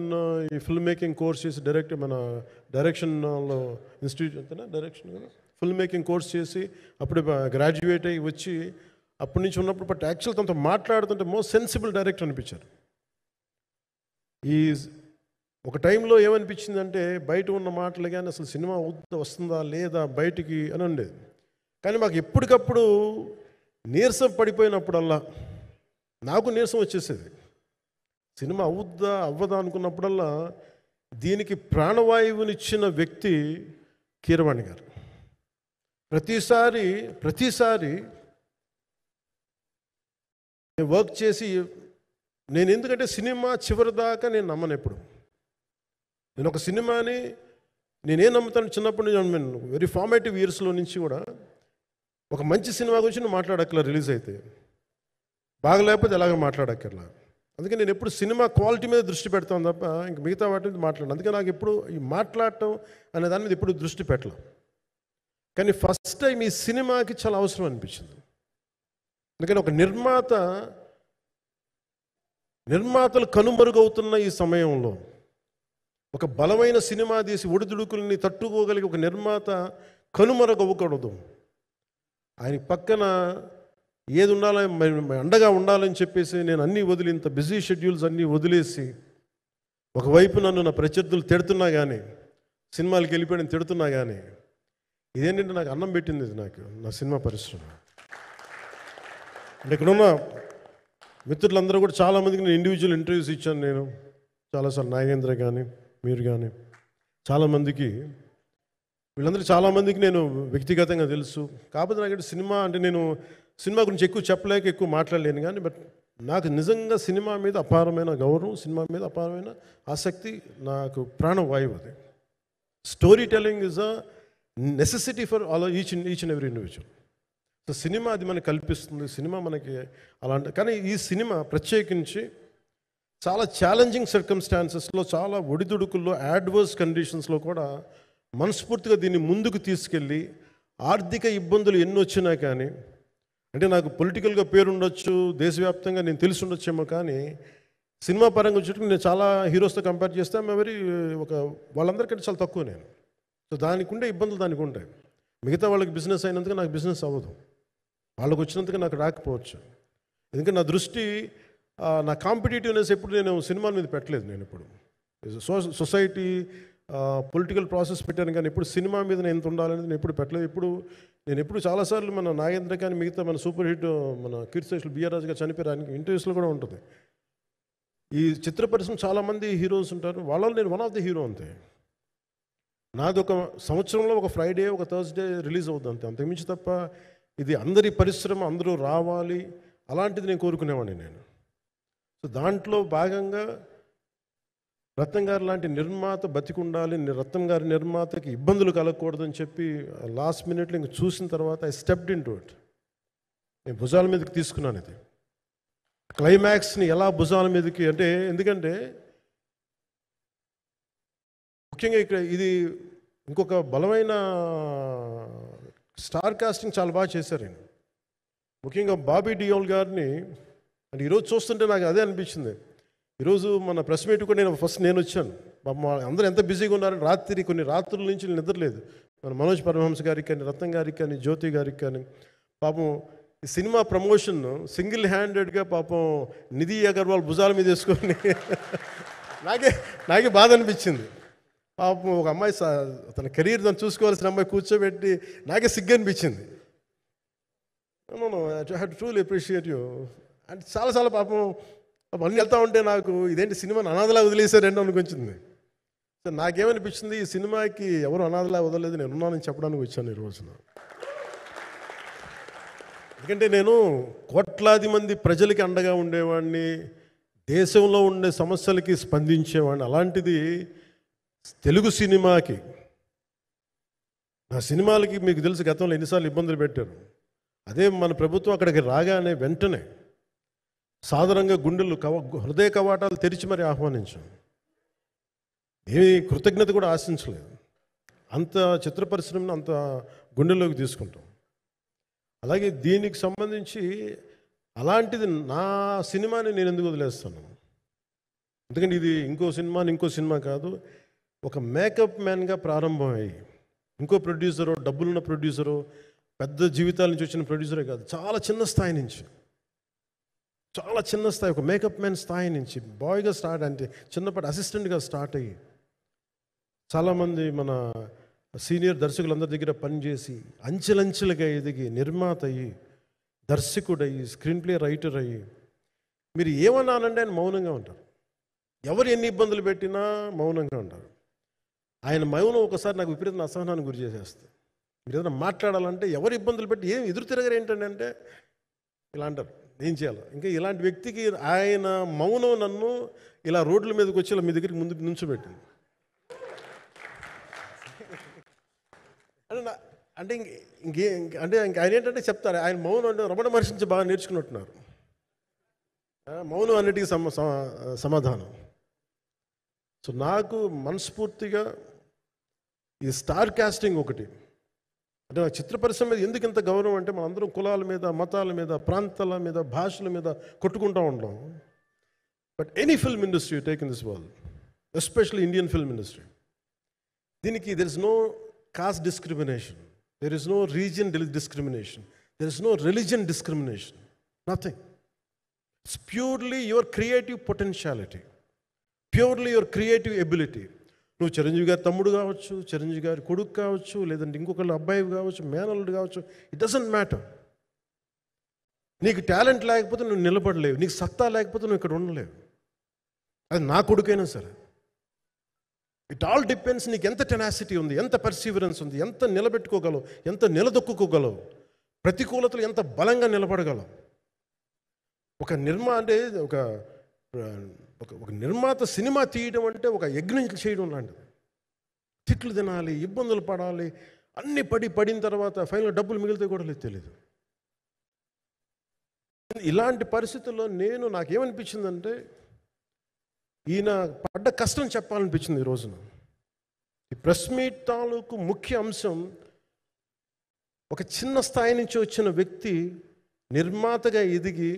ఈ ఫిల్మ్ మేకింగ్ కోర్స్ చేసి మన డైరెక్షన్లో ఇన్స్టిట్యూట్ అంతేనా డైరెక్షన్ కదా ఫిల్మ్ మేకింగ్ కోర్స్ చేసి అప్పుడే గ్రాడ్యుయేట్ అయ్యి వచ్చి అప్పటి నుంచి ఉన్నప్పుడు బట్ యాక్చువల్ తనతో మాట్లాడుతుంటే మోస్ట్ సెన్సిబుల్ డైరెక్టర్ అనిపించారు. ఈ ఒక టైంలో ఏమనిపించిందంటే బయట ఉన్న మాటలు కానీ అసలు సినిమా వస్తుందా లేదా బయటికి అని ఉండేది. కానీ మాకు ఎప్పటికప్పుడు నీరసం పడిపోయినప్పుడల్లా నాకు నీరసం వచ్చేసేది. సినిమా అవ్వదా అనుకున్నప్పుడల్లా దీనికి ప్రాణవాయువునిచ్చిన వ్యక్తి కీరవాణి గారు. ప్రతిసారి నేను వర్క్ చేసి నేను ఎందుకంటే సినిమా చివరి దాకా నేను నమ్మను. ఎప్పుడు నేను ఒక సినిమాని నేనేం నమ్ముతాను చిన్నప్పటి నుంచి వెరీ ఫార్మేటివ్ ఇయర్స్లో నుంచి కూడా ఒక మంచి సినిమా గురించి నేను మాట్లాడక్కర్లా, రిలీజ్ అయితే బాగలేకపోతే ఎలాగ మాట్లాడక్కర్లా. అందుకే నేను ఎప్పుడు సినిమా క్వాలిటీ మీద దృష్టి పెడతాను తప్ప ఇంక మిగతా వాటి మీద మాట్లాడను. అందుకే నాకు ఎప్పుడు ఈ మాట్లాడటం అనే దాని మీద ఎప్పుడు దృష్టి పెట్టలేం. కానీ ఫస్ట్ టైం ఈ సినిమాకి చాలా అవసరం అనిపించింది. ఎందుకంటే ఒక నిర్మాతలు కనుమరుగవుతున్న ఈ సమయంలో ఒక బలమైన సినిమా తీసి ఒడిదుడుకుల్ని తట్టుకోగలిగి ఒక నిర్మాత కనుమరుగవ్వకూడదు. ఆయన పక్కన ఏది ఉండాలని అండగా ఉండాలని చెప్పేసి నేను అన్నీ వదిలి ఇంత బిజీ షెడ్యూల్స్ అన్నీ వదిలేసి ఒకవైపు నన్ను నా ప్రత్యర్థులు తిడుతున్నా కానీ సినిమాలకు వెళ్ళిపోయిన తిడుతున్నా కానీ ఇదేంటంటే నాకు అన్నం పెట్టింది ఇది నాకు నా సినిమా పరిశ్రమ. ఇక్కడున్న మిత్రులందరూ కూడా చాలామందికి నేను ఇండివిజువల్ ఇంటర్వ్యూస్ ఇచ్చాను. నేను చాలాసార్లు నాగేంద్ర కానీ మీరు కానీ చాలామందికి వీళ్ళందరూ చాలామందికి నేను వ్యక్తిగతంగా తెలుసు. కాకపోతే నాకు సినిమా అంటే నేను సినిమా గురించి ఎక్కువ చెప్పలేక ఎక్కువ మాట్లాడలేను. కానీ బట్ నాకు నిజంగా సినిమా మీద అపారమైన గౌరవం, సినిమా మీద అపారమైన ఆసక్తి, నాకు ప్రాణవాయువు అది. Story telling is a necessity for all each and every individual. So cinema అది మనకు కల్పిస్తుంది, సినిమా మనకి అలాంటి. కానీ ఈ సినిమా ప్రత్యేకించి చాలా ఛాలెంజింగ్ సర్కమ్స్టాన్సెస్లో, చాలా ఒడిదుడుకుల్లో, యాడ్వర్స్ కండిషన్స్లో కూడా మనస్ఫూర్తిగా దీన్ని ముందుకు తీసుకెళ్ళి ఆర్థిక ఇబ్బందులు ఎన్ని వచ్చినా కానీ, అంటే నాకు పొలిటికల్గా పేరుండొచ్చు, దేశవ్యాప్తంగా నేను తెలిసి ఉండొచ్చేమో, కానీ సినిమా పరంగా వచ్చేటప్పుడు నేను చాలా హీరోస్తో కంపేర్ చేస్తే వాళ్ళందరికంటే చాలా తక్కువ నేను. సో దానికి ఉండే ఇబ్బందులు దానికి ఉంటాయి. మిగతా వాళ్ళకి బిజినెస్ అయినందుకు నాకు బిజినెస్ అవ్వదు, వాళ్ళకి వచ్చినందుకు నాకు రాకపోవచ్చు. ఎందుకంటే నా దృష్టి, నా కాంపిటేటివ్నెస్ ఎప్పుడు నేను సినిమాల మీద పెట్టలేదు. నేను ఇప్పుడు సొసైటీ పొలిటికల్ ప్రాసెస్ పెట్టాను, కానీ ఎప్పుడు సినిమా మీద నేను ఎంత ఉండాలనేది నేను ఎప్పుడు పెట్టలేదు. నేను ఎప్పుడు చాలాసార్లు మన నాగేంద్ర కానీ మిగతా మన సూపర్ హిట్ మన కీర్తిశేషులు బిఆర్ రాజు గారు చనిపోయారు ఇంటర్వ్యూస్లో కూడా ఉంటుంది. ఈ చిత్ర పరిశ్రమ చాలామంది హీరోస్ ఉంటారు, వాళ్ళలో నేను వన్ ఆఫ్ ది హీరో అంతే. నాది ఒక సంవత్సరంలో ఒక ఫ్రైడే ఒక థర్స్డే రిలీజ్ అవుతుంది అంతే, అంతకుమించి తప్ప ఇది అందరి పరిశ్రమ అందరూ రావాలి అలాంటిది నేను కోరుకునేవాడిని నేను. సో దాంట్లో భాగంగా రత్నం గారు లాంటి నిర్మాత బతికుండాలి, రత్నం గారి నిర్మాతకి ఇబ్బందులు కలగకూడదని చెప్పి లాస్ట్ మినిట్లో ఇంక చూసిన తర్వాత I stepped in to it. నేను భుజాల మీదకి తీసుకున్నాను ఇది. క్లైమాక్స్ని ఎలా భుజాల మీదకి అంటే, ఎందుకంటే ముఖ్యంగా ఇక్కడ ఇది ఇంకొక బలమైన స్టార్ కాస్టింగ్ చాలా బాగా చేశారు ఆయన. ముఖ్యంగా బాబీ డియోల్ గారిని అంటే ఈరోజు చూస్తుంటే నాకు అదే అనిపించింది. ఈరోజు మన ప్రెస్ మీట్ కూడా నేను వచ్చాను. అందరూ ఎంత బిజీగా ఉన్నారని కొన్ని రాత్రుల నుంచి నిద్రలేదు. మన మనోజ్ పరమహంస గారికి కానీ, రత్నం గారికి కానీ, జ్యోతి గారికి కానీ, పాపం ఈ సినిమా ప్రమోషన్ సింగిల్ హ్యాండెడ్గా పాపం నిధి అగర్వాల్ భుజాల మీద వేసుకొని నాకే బాధ అనిపించింది. పాపం ఒక అమ్మాయి తన కెరీర్ తను చూసుకోవాల్సిన అమ్మాయి కూర్చోబెట్టి నాకే సిగ్గు అనిపించింది. I have to truly appreciate you. అంటే చాలా పాపం అన్నీ వెళ్తూ ఉంటే నాకు ఇదేంటి సినిమాని అనాథలా వదిలేశారంటే అనిపించింది. సో నాకేమనిపించింది, ఈ సినిమాకి ఎవరు అనాథలా వదలలేదు, నేను ఉన్నానని చెప్పడానికి వచ్చాను ఈ రోజున. ఎందుకంటే నేను కోట్లాది మంది ప్రజలకి అండగా ఉండేవాడిని, దేశంలో ఉండే సమస్యలకి స్పందించేవాడిని. అలాంటిది తెలుగు సినిమాకి, నా సినిమాలకి మీకు తెలుసు గతంలో ఎన్నిసార్లు ఇబ్బందులు పెట్టారు. అదే మన ప్రభుత్వం అక్కడికి రాగానే వెంటనే సాధారణంగా హృదయ కవాటాలు తెరిచి మరి ఆహ్వానించాం. ఏమీ కృతజ్ఞత కూడా ఆశించలేదు. అంత చిత్ర పరిశ్రమను అంత గుండెల్లోకి తీసుకుంటాం. అలాగే దీనికి సంబంధించి అలాంటిది నా సినిమాని నేను ఎందుకు వదిలేస్తాను? ఎందుకంటే ఇది ఇంకో సినిమా కాదు, ఒక మేకప్ మ్యాన్గా ప్రారంభమయ్యి ఇంకో ప్రొడ్యూసరు, డబ్బులున్న ప్రొడ్యూసరు, పెద్ద జీవితాల నుంచి వచ్చిన ప్రొడ్యూసరే కాదు, చాలా చిన్న స్థాయి నుంచి, చాలా చిన్న స్థాయి, ఒక మేకప్ మ్యాన్ స్థాయి నుంచి బాయ్గా స్టార్ట్, అంటే చిన్నపాటి అసిస్టెంట్గా స్టార్ట్ అయ్యి చాలామంది మన సీనియర్ దర్శకులందరి దగ్గర పనిచేసి అంచెలంచెలుగా ఎదిగి నిర్మాత అయ్యి దర్శకుడయ్యి స్క్రీన్ ప్లే రైటర్ అయ్యి, మీరు ఏమన్నానంటే ఆయన మౌనంగా ఉంటారు. ఎవరు ఎన్ని ఇబ్బందులు పెట్టినా మౌనంగా ఉంటారు. ఆయన మౌనం ఒకసారి నాకు విపరీత అసహనానికి గురి చేసేస్తుంది. మీరు ఏదైనా మాట్లాడాలంటే ఎవరు ఇబ్బందులు పెట్టి ఏం ఎదురు తిరగరు ఏంటంటే ఇలా అంటారు, ఏం చేయాలి. ఇంకా ఇలాంటి వ్యక్తికి ఆయన మౌనం నన్ను ఇలా రోడ్ల మీదకి వచ్చి ఇలా మీ దగ్గరికి ముందు నుంచోబెట్టింది. అంటే ఆయన ఏంటంటే చెప్తారు, ఆయన మౌనం అంటే రమణ మహర్షి నుంచి బాగా నేర్చుకున్నట్టున్నారు. మౌనం అన్నిటికీ సమాధానం. సో నాకు మనస్ఫూర్తిగా ఈ స్టార్ కాస్టింగ్ ఒకటి, అంటే నాకు చిత్ర పరిశ్రమ మీద ఎందుకు ఇంత గౌరవం అంటే మనందరం కులాల మీద, మతాల మీద, ప్రాంతాల మీద, భాషల మీద కొట్టుకుంటూ ఉంటాం. But any film industry take in this world, especially Indian film industry, దీనికి there is no caste discrimination, there is no region discrimination, there is no religion discrimination, nothing. It's purely your creative potentiality, purely your creative ability. నువ్వు చిరంజీవి గారి తమ్ముడు కావచ్చు, చిరంజీవి గారి కొడుకు కావచ్చు, లేదంటే ఇంకొకళ్ళు అబ్బాయి కావచ్చు, మేనల్లుడు కావచ్చు, ఇట్ డజంట్ మ్యాటర్. నీకు టాలెంట్ లేకపోతే నువ్వు నిలబడలేవు, నీకు సత్తా లేకపోతే నువ్వు ఇక్కడ ఉండలేవు. అది నా కొడుకైనా సరే. ఇట్ ఆల్ డిపెండ్స్ నీకు ఎంత టెనాసిటీ ఉంది, ఎంత పర్సీవరెన్స్ ఉంది, ఎంత నిలబెట్టుకోగలవు, ఎంత నిలదొక్కుకోగలవు, ప్రతికూలతలు ఎంత బలంగా నిలబడగలవు. ఒక నిర్మాత సినిమా తీయడం అంటే ఒక యజ్ఞం చేయడం లాంటిది. తిట్లు తినాలి, ఇబ్బందులు పడాలి, అన్ని పడిన తర్వాత ఫైనల్ డబ్బులు మిగిలితే కూడా లేదు తెలియదు. ఇలాంటి పరిస్థితుల్లో నాకేమనిపించిందంటే ఈయన పడ్డ కష్టం చెప్పాలనిపించింది ఈ రోజున. ఈ ప్రెస్ మీట్ తాలూకు ముఖ్య అంశం, ఒక చిన్న స్థాయి నుంచి వచ్చిన వ్యక్తి నిర్మాతగా ఎదిగి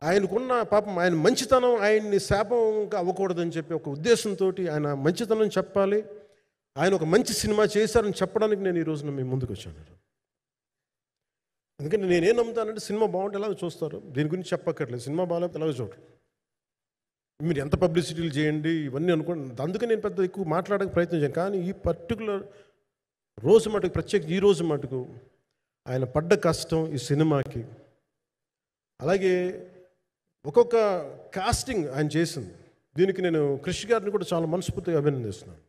ఆయనకున్న పాపం ఆయన మంచితనం ఆయన్ని శాపంగా అవ్వకూడదని చెప్పి ఒక ఉద్దేశంతో ఆయన మంచితనం చెప్పాలి, ఆయన ఒక మంచి సినిమా చేశారని చెప్పడానికి నేను ఈ రోజున మీ ముందుకు వచ్చాను. ఎందుకంటే నేనేం నమ్ముతానంటే సినిమా బాగుంటే ఎలాగో చూస్తారు, దీని గురించి చెప్పక్కర్లేదు. సినిమా బాగాలేకపోతే ఎలాగో చూడరు, మీరు ఎంత పబ్లిసిటీలు చేయండి ఇవన్నీ అనుకోండి. అందుకే నేను పెద్ద ఎక్కువ మాట్లాడక ప్రయత్నం చేయను. కానీ ఈ పర్టికులర్ రోజు మటుకు, ప్రత్యేక ఈ రోజు మటుకు ఆయన పడ్డ కష్టం ఈ సినిమాకి, అలాగే ఒక్కొక్క కాస్టింగ్ ఆయన చేసింది, దీనికి నేను కృషి గారిని కూడా చాలా మనస్ఫూర్తిగా అభినందిస్తున్నాను.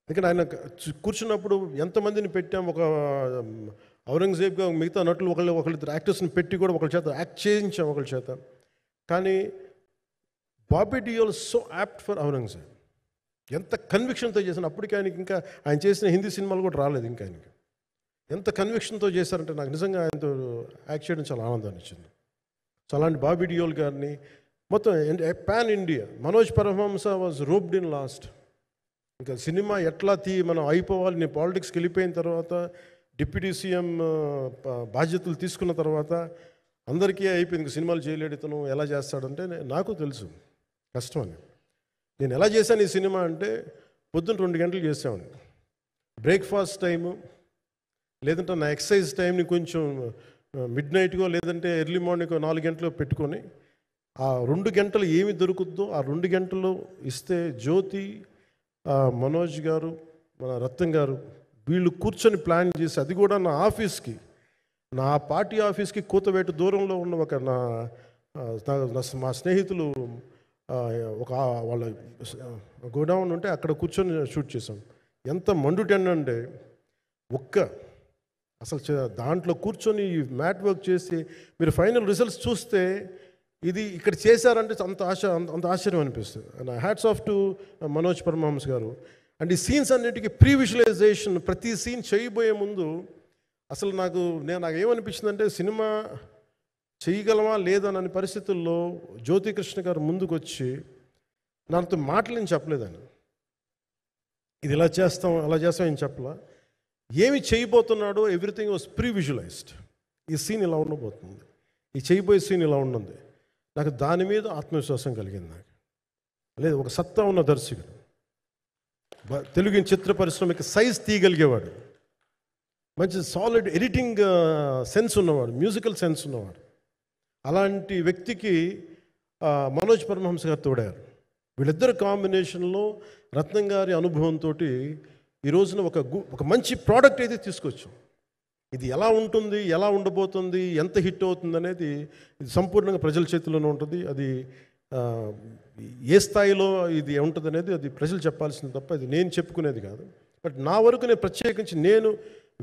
ఎందుకంటే ఆయన కూర్చున్నప్పుడు ఎంతమందిని పెట్టాం, ఒక ఔరంగజేబ్గా మిగతా నటులు ఒకళ్ళిద్దరు యాక్టర్స్ని పెట్టి కూడా ఒకళ్ళ చేత యాక్ట్ చేయించాం ఒకళ్ళ చేత. కానీ Bobby Deol so apt for Aurangzeb, ఎంత కన్విక్షన్తో చేశాను. అప్పటికి ఆయనకి ఇంకా ఆయన చేసిన హిందీ సినిమాలు కూడా రాలేదు ఇంకా ఆయనకి. ఎంత కన్విక్షన్తో చేశారంటే నాకు నిజంగా ఆయనతో యాక్ట్ చేయడం చాలా ఆనందాన్ని ఇచ్చింది. సో అలాంటి బాబీ డియోల్ గారిని మొత్తం pan India, Manoj Paramahamsa was roped in last. ఇంకా సినిమా ఎట్లా మనం అయిపోవాలి, నేను పాలిటిక్స్కి వెళ్ళిపోయిన తర్వాత డిప్యూటీ సీఎం బాధ్యతలు తీసుకున్న తర్వాత అందరికీ అయిపోయింది, సినిమాలు చేయలేడు ఇతను, ఎలా చేస్తాడంటే నాకు తెలుసు కష్టం అని. నేను ఎలా చేశాను ఈ సినిమా అంటే, పొద్దున్న 2 గంటలు చేసామని, బ్రేక్ఫాస్ట్ టైము, లేదంటే నా ఎక్సర్సైజ్ టైంని కొంచెం మిడ్ నైట్గో లేదంటే ఎర్లీ మార్నింగ్ 4 గంటలు పెట్టుకొని, ఆ 2 గంటలు ఏమి దొరుకుద్దో ఆ 2 గంటలు ఇస్తే జ్యోతి, మనోజ్ గారు, మన రత్నం గారు వీళ్ళు కూర్చొని ప్లాన్ చేసి, అది కూడా నా ఆఫీస్కి, నా పార్టీ ఆఫీస్కి కూతవేటు దూరంలో ఉన్న ఒక మా స్నేహితులు ఒక వాళ్ళ గోడౌన్ ఉంటే అక్కడ కూర్చొని షూట్ చేసాం. ఎంత మండుటెండంటే అసలు దాంట్లో కూర్చొని మ్యాట్ వర్క్ చేసి మీరు ఫైనల్ రిజల్ట్స్ చూస్తే ఇది ఇక్కడ చేశారంటే అంత ఆశ్చర్యం అనిపిస్తుంది. And hats off to Manoj Paramahamsa garu. And ఈ సీన్స్ అన్నిటికీ ప్రీ విజువలైజేషన్, ప్రతి సీన్ చేయబోయే ముందు అసలు నాకు ఏమనిపించిందంటే, సినిమా చేయగలమా లేదనని పరిస్థితుల్లో జ్యోతికృష్ణ గారు ముందుకు వచ్చి నాతో మాటలు చెప్పలేదని, ఇది ఇలా చేస్తాం అలా చేస్తాం ఏం చెప్పలా, ఏమి చేయబోతున్నాడో ఎవ్రీథింగ్ వాజ్ ప్రీ విజువలైజ్డ్. ఈ సీన్ ఇలా ఉండబోతుంది, ఈ చేయబోయే సీన్ ఇలా ఉన్నది, నాకు దాని మీద ఆత్మవిశ్వాసం కలిగింది. నాకు లేదు, ఒక సత్తా ఉన్న దర్శకుడు, తెలుగు చిత్ర పరిశ్రమకి సైజ్ తీయగలిగేవాడు, మంచి సాలిడ్ ఎడిటింగ్ సెన్స్ ఉన్నవాడు, మ్యూజికల్ సెన్స్ ఉన్నవాడు. అలాంటి వ్యక్తికి మనోజ్ పరమహంస గారు తోడారు. వీళ్ళిద్దరు కాంబినేషన్లో రత్నం గారి అనుభవంతో ఈ రోజున ఒక మంచి ప్రోడక్ట్ అయితే తీసుకొచ్చాం. ఇది ఎలా ఉంటుంది, ఎలా ఉండబోతుంది, ఎంత హిట్ అవుతుంది అనేది ఇది సంపూర్ణంగా ప్రజల చేతిలోనే ఉంటుంది. అది ఏ స్థాయిలో ఇది ఉంటుంది అనేది అది ప్రజలు చెప్పాల్సింది తప్ప ఇది నేను చెప్పుకునేది కాదు. బట్ నా వరకు నేను ప్రత్యేకించి నేను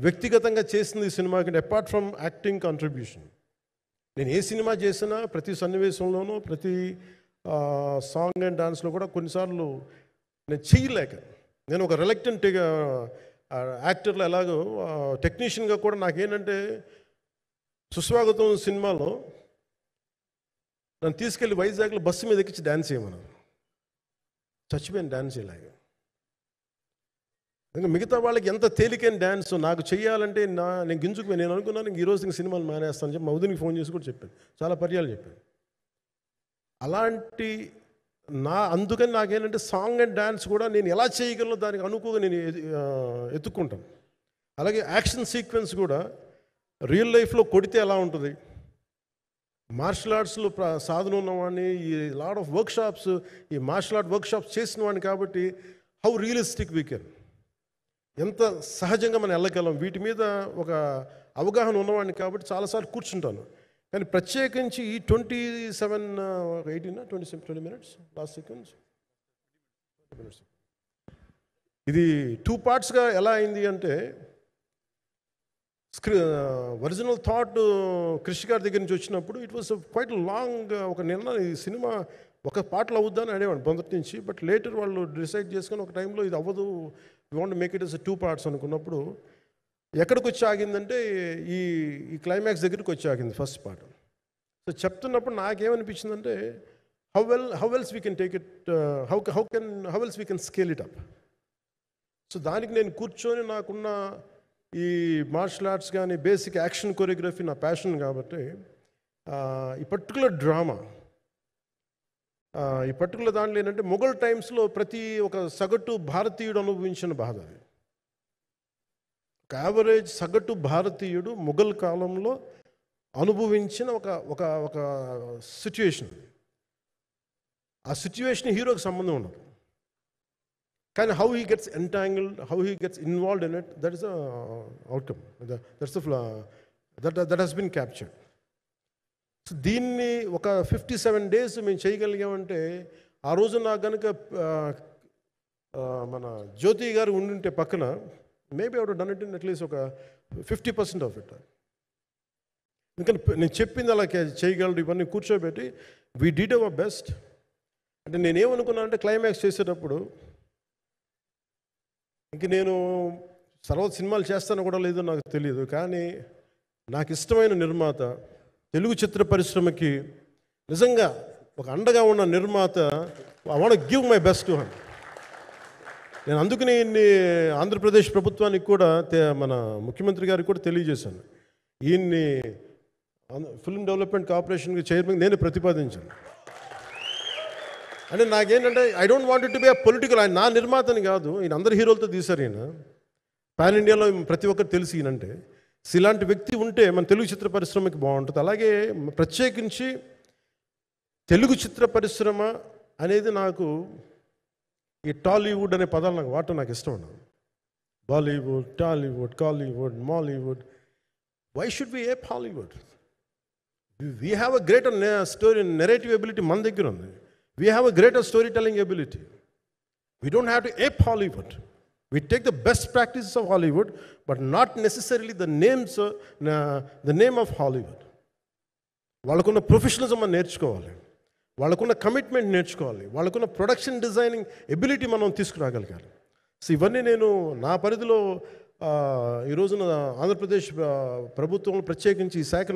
వ్యక్తిగతంగా చేసింది ఈ సినిమాకి అపార్ట్ ఫ్రమ్ యాక్టింగ్ కాంట్రిబ్యూషన్, నేను ఏ సినిమా చేసినా ప్రతి సన్నివేశంలోనూ ప్రతి సాంగ్ అండ్ డాన్స్లో కూడా కొన్నిసార్లు నేను చేయలేక, నేను ఒక రిలక్టెంట్ యాక్టర్లో ఎలాగో టెక్నీషియన్గా కూడా నాకేంటంటే సుస్వాగతం సినిమాలో నన్ను తీసుకెళ్ళి వైజాగ్లో బస్సు మీద ఎక్కించి డ్యాన్స్ చేయమన్నారు. చచ్చిపోయాను డ్యాన్స్ ఇలాగే. ఇంకా మిగతా వాళ్ళకి ఎంత తేలికైన డ్యాన్స్ నాకు చేయాలంటే నేను గింజుకుపోయి నేను అనుకున్నాను ఈ రోజు ఇంక సినిమాలు మానేస్తాను చెప్పి మౌదినికి ఫోన్ చేసి కూడా చెప్పాను, చాలా పర్యాలు చెప్పాను. అలాంటి అందుకని నాకేంటంటే సాంగ్ అండ్ డ్యాన్స్ కూడా నేను ఎలా చేయగలను దానికి అనుకోగా నేను ఎత్తుక్కుంటాను. అలాగే యాక్షన్ సీక్వెన్స్ కూడా రియల్ లైఫ్లో కొడితే ఎలా ఉంటుంది, మార్షల్ ఆర్ట్స్లో సాధన ఉన్నవాడిని, ఈ లాట్ ఆఫ్ వర్క్షాప్స్, ఈ మార్షల్ ఆర్ట్ వర్క్షాప్స్ చేసిన వాడిని కాబట్టి హౌ రియలిస్టిక్ వీ కెన్, ఎంత సహజంగా మనం వెళ్ళగలం, వీటి మీద ఒక అవగాహన ఉన్నవాడిని కాబట్టి చాలాసార్లు కూర్చుంటాను. కానీ ప్రత్యేకించి ఈ 20 minutes లాస్ట్ సీక్వెన్స్ ఇది 2 partsగా ఎలా అయింది అంటే ఒరిజినల్ థాట్ కృషి గారి దగ్గర నుంచి వచ్చినప్పుడు ఇట్ వాస్ క్వైట్ లాంగ్. ఈ సినిమా ఒక పాటలో అవుద్దని అనేవాడు మొదటి నుంచి. బట్ లేటర్ వాళ్ళు డిసైడ్ చేసుకొని ఒక టైంలో ఇది అవ్వదు, you want make it as 2 parts అనుకున్నప్పుడు ఎక్కడికి వచ్చి ఆగిందంటే ఈ క్లైమాక్స్ దగ్గరికి వచ్చి ఆగింది ఫస్ట్ పార్ట్. సో చెప్తున్నప్పుడు నాకేమనిపించిందంటే how else we can take it, how else we can scale it up. So దానికి నేను కూర్చొని నాకున్న ఈ మార్షల్ ఆర్ట్స్ కానీ బేసిక్ యాక్షన్ కొరియోగ్రఫీ నా ప్యాషన్ కాబట్టి ఈ పర్టికులర్ డ్రామా, ఈ పర్టికులర్ దాంట్లో ఏంటంటే మొఘల్ టైమ్స్లో ప్రతి ఒక సగటు భారతీయుడు అనుభవించిన బాధ అది. ఒక యావరేజ్ సగటు భారతీయుడు మొఘల్ కాలంలో అనుభవించిన ఒక ఒక సిచ్యువేషన్. ఆ సిచ్యువేషన్ హీరోకి సంబంధం ఉండదు, కానీ how he gets entangled, how he gets involved in it, that is the outcome, that he's been captured. So దీన్ని ఒక 57 days మేము చేయగలిగామంటే ఆ రోజు నాకు కనుక మన జ్యోతి గారు ఉండుంటే పక్కన maybe I would done it in at least ఒక 50% ఆఫ్ ఇట్. ఎందుకంటే నేను చెప్పింది అలా చేయగలరు ఇవన్నీ కూర్చోబెట్టి వీ డిడ్ అవర్ బెస్ట్. అంటే నేనేమనుకున్నాను అంటే క్లైమాక్స్ చేసేటప్పుడు ఇంక నేను తర్వాత సినిమాలు చేస్తానో కూడా లేదో నాకు తెలియదు, కానీ నాకు ఇష్టమైన నిర్మాత, తెలుగు చిత్ర పరిశ్రమకి నిజంగా ఒక అండగా ఉన్న నిర్మాత, I want give my best to him. నేను అందుకని ఆంధ్రప్రదేశ్ ప్రభుత్వానికి కూడా మన ముఖ్యమంత్రి గారికి కూడా తెలియజేశాను, ఈయన్ని ఫిల్మ్ డెవలప్మెంట్ కార్పొరేషన్కి చైర్మన్ నేను ప్రతిపాదించాను. అంటే నాకేంటంటే I don't want to be a political, ఆయన నా నిర్మాతని కాదు, ఈయన అందరు హీరోలతో తీశారు, ఈయన పాన్ ఇండియాలో ప్రతి ఒక్కరు తెలిసి ఈయనంటే. ఇలాంటి వ్యక్తి ఉంటే మన తెలుగు చిత్ర పరిశ్రమకి బాగుంటుంది. అలాగే ప్రత్యేకించి తెలుగు చిత్ర పరిశ్రమ అనేది నాకు ఈ టాలీవుడ్ అనే పదాలు నాకు వాడటం నాకు ఇష్టం ఉండదు. Bollywood, Tollywood, Kollywood, Mollywood, why should we ape Hollywood? We have a greater story narrative ability మన దగ్గర ఉంది. We have a greater story telling ability. We don't have to ape Hollywood. We take the best practices of Hollywood, but not necessarily the name of Hollywood. వాళ్ళకున్న professionalism మనం నేర్చుకోవాలి, వాళ్ళకున్న commitment నేర్చుకోవాలి, వాళ్ళకున్న production designing ability మనం తీసుకురాగలగాలి. So ఇవన్నీ నేను నా పరిధిలో ఈ రోజున ఆంధ్రప్రదేశ్ ప్రభుత్వంలో ప్రత్యేకించి ఈ శాఖ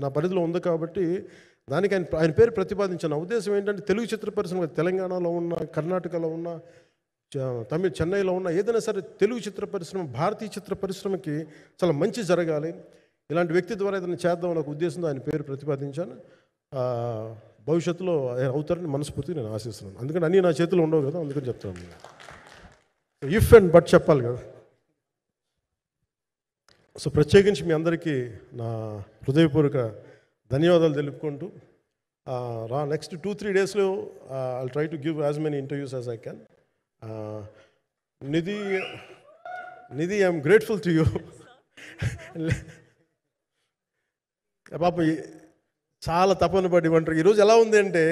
నా పరిధిలో ఉంది కాబట్టి దానికి ఆయన పేరు ప్రతిపాదించిన ఉద్దేశం ఏంటంటే తెలుగు చిత్ర పరిశ్రమ తెలంగాణలో ఉన్న, కర్ణాటకలో ఉన్న, చెన్నైలో ఉన్న ఏదైనా సరే తెలుగు చిత్ర పరిశ్రమ, భారతీయ చిత్ర పరిశ్రమకి చాలా మంచి జరగాలి, ఇలాంటి వ్యక్తి ద్వారా ఏదైనా చేద్దాం అనే ఉద్దేశంతో ఆయన పేరు ప్రతిపాదించాను. భవిష్యత్తులో అవుతారని మనస్ఫూర్తిగా నేను ఆశిస్తున్నాను. అందుకని అన్నీ నా చేతిలో ఉండవు కదా, అందుకని చెప్తాను. ఇఫ్ అండ్ బట్ చెప్పాలి కదా. సో ప్రత్యేకించి మీ అందరికీ నా హృదయపూర్వక ధన్యవాదాలు తెలుపుకుంటూ నెక్స్ట్ 2-3 డేస్లో I'll try to give as many interviews as I can. Nidhi I'm grateful to you. పాప చాలా తపన పడి ఇవ్వంటారు. ఈరోజు ఎలా ఉంది అంటే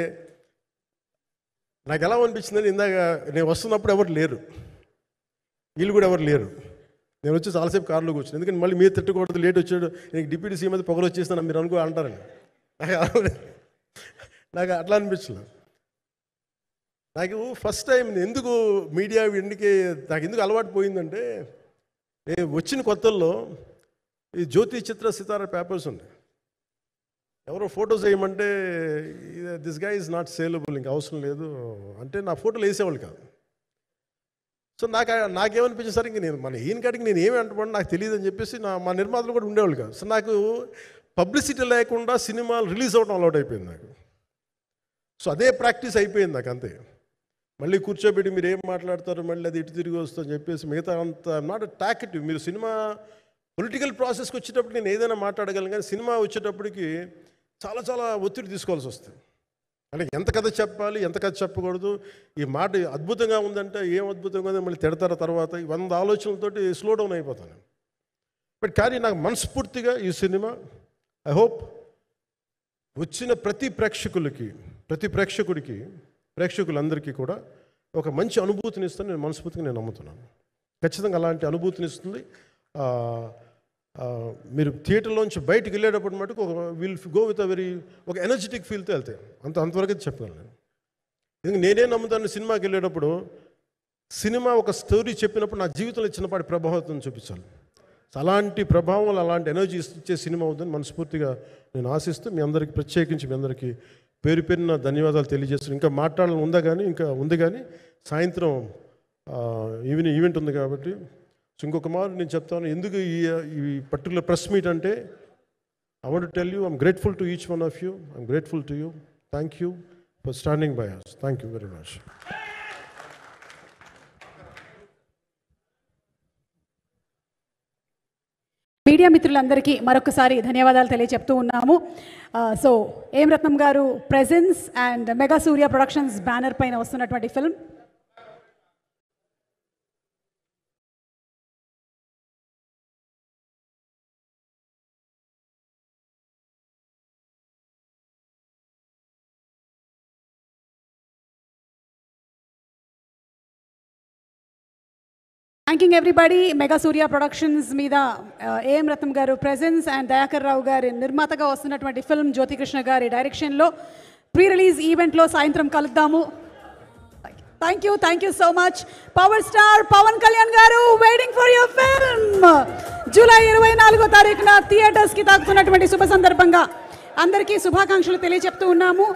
నాకు ఎలా అనిపించిందని, ఇందాక నేను వస్తున్నప్పుడు ఎవరు లేరు, వీళ్ళు కూడా ఎవరు లేరు. నేను వచ్చి చాలాసేపు కారులో కూర్చుని, ఎందుకంటే మళ్ళీ మీరు తిట్టకూడదు, లేట్ వచ్చాడు, నీకు డిప్యూటీ సీఎం అయితే పొగలు వచ్చేస్తాను మీరు అంటారండి. నాకు అట్లా అనిపించలేదు. నాకు ఫస్ట్ టైం ఎందుకు మీడియా నాకు ఎందుకు అలవాటు పోయిందంటే, వచ్చిన కొత్తల్లో ఈ జ్యోతి చిత్ర సితార పేపర్స్ ఉన్నాయి. ఎవరో ఫోటోస్ వేయమంటే దిస్ గా ఈజ్ నాట్ సేలబుల్, ఇంకా అవసరం లేదు అంటే నా ఫోటోలు వేసేవాళ్ళు కాదు. సో నాకేమనిపించింది సార్, ఇంక నేను ఈయన కాడికి నేను ఏమి అంటున్నాను నాకు తెలియదు అని చెప్పేసి మా నిర్మాతలు కూడా ఉండేవాళ్ళు కాదు. సో నాకు పబ్లిసిటీ లేకుండా సినిమాలు రిలీజ్ అవ్వడం అలవాటు అయిపోయింది నాకు. సో అదే ప్రాక్టీస్ అయిపోయింది నాకు అంతే. మళ్ళీ కూర్చోబెట్టి మీరు ఏం మాట్లాడతారు, మళ్ళీ అది ఇటు తిరిగి వస్తుందని చెప్పేసి మిగతా అంత నాట్ టాకెటివ్. మీరు సినిమా పొలిటికల్ ప్రాసెస్కి వచ్చేటప్పుడు నేను ఏదైనా మాట్లాడగలను, కానీ సినిమా వచ్చేటప్పటికి చాలా చాలా ఒత్తిడి తీసుకోవాల్సి వస్తుంది. అంటే ఎంత కథ చెప్పాలి, ఎంత కథ చెప్పకూడదు, ఈ మాట అద్భుతంగా ఉందంటే ఏం అద్భుతంగా ఉందని మళ్ళీ తిడతారు. తర్వాత 100 ఆలోచనలతోటి స్లో డౌన్ అయిపోతాను. బట్ కానీ నాకు మనస్ఫూర్తిగా ఈ సినిమా ఐ హోప్ వచ్చిన ప్రతి ప్రేక్షకులందరికీ కూడా ఒక మంచి అనుభూతిని ఇస్తాను నేను మనస్ఫూర్తిగా నేను నమ్ముతున్నాను. ఖచ్చితంగా అలాంటి అనుభూతిని ఇస్తుంది. మీరు థియేటర్లోంచి బయటికి వెళ్ళేటప్పుడు మటుకు విల్ గో విత్ ఒక ఎనర్జెటిక్ ఫీల్తో వెళ్తాయి. అంతవరకు చెప్పగలను నేను. ఎందుకంటే నేనే నమ్ముతాను, సినిమాకి వెళ్ళేటప్పుడు సినిమా ఒక స్టోరీ చెప్పినప్పుడు నా జీవితంలో చిన్నపాటి ప్రభావం చూపించాలి. అలాంటి ప్రభావం, అలాంటి ఎనర్జీ ఇచ్చే సినిమా అవుతుందని మనస్ఫూర్తిగా నేను ఆశిస్తూ మీ అందరికీ ప్రత్యేకించి మీ అందరికీ పేరు పేరున ధన్యవాదాలు తెలియజేస్తున్నాను. ఇంకా మాట్లాడాలని ఉంది కానీ సాయంత్రం ఈవెంట్ ఉంది కాబట్టి. సో ఇంకొక మారు నేను చెప్తాను ఎందుకు ఈ పర్టికులర్ ప్రెస్ మీట్ అంటే, I want to tell you I'm grateful to each one of you. I'm grateful to you. Thank you for standing by us. Thank you very much. Media మిత్రులందరికీ మరొకసారి ధన్యవాదాలు తెలియజెప్తూ ఉన్నాము. సో ఏం రత్నం గారు presence and mega Surya productions banner పైన వస్తున్నటువంటి film thanking everybody. Mega Surya productions మీద AM రత్నం గారు ప్రెజెన్స్ అండ్ దయాకర్ రావు గారి నిర్మాతగా వస్తున్నటువంటి ఫిల్మ్ జ్యోతికృష్ణ గారి డైరెక్షన్లో ప్రీ రిలీజ్ ఈవెంట్లో సాయంత్రం కలుద్దాము. Thank you so much. Power star Pawan Kalyan garu waiting for your film. July 24వ తారీఖున థియేటర్స్కి తాకుతున్నటువంటి శుభ సందర్భంగా అందరికీ శుభాకాంక్షలు తెలియజెప్తూ ఉన్నాము.